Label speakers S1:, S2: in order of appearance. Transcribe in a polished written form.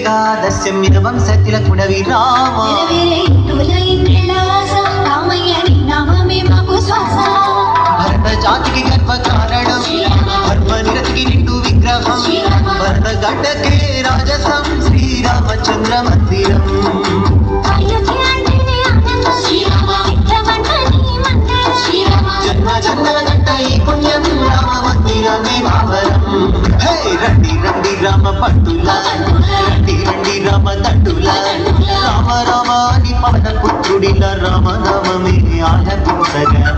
S1: ఏకాదశ్యం వంశతిల కుడవి రామ భరత జాతికి గర్వ కారణం ధర్మ నిరతికి నిండు విగ్రహం భరత గడ్డకే రాజసం శ్రీరామచంద్ర మందిరం జన్మ జన్మల గడ్డ ఈ పుణ్యం రామ మందిరమే మావరం హే రండి రండి రామ పట్టుల రండి రండి రామ దండుల రామ రామ అని పాద పుత్రుడిల రామనామమే ఆలపించగా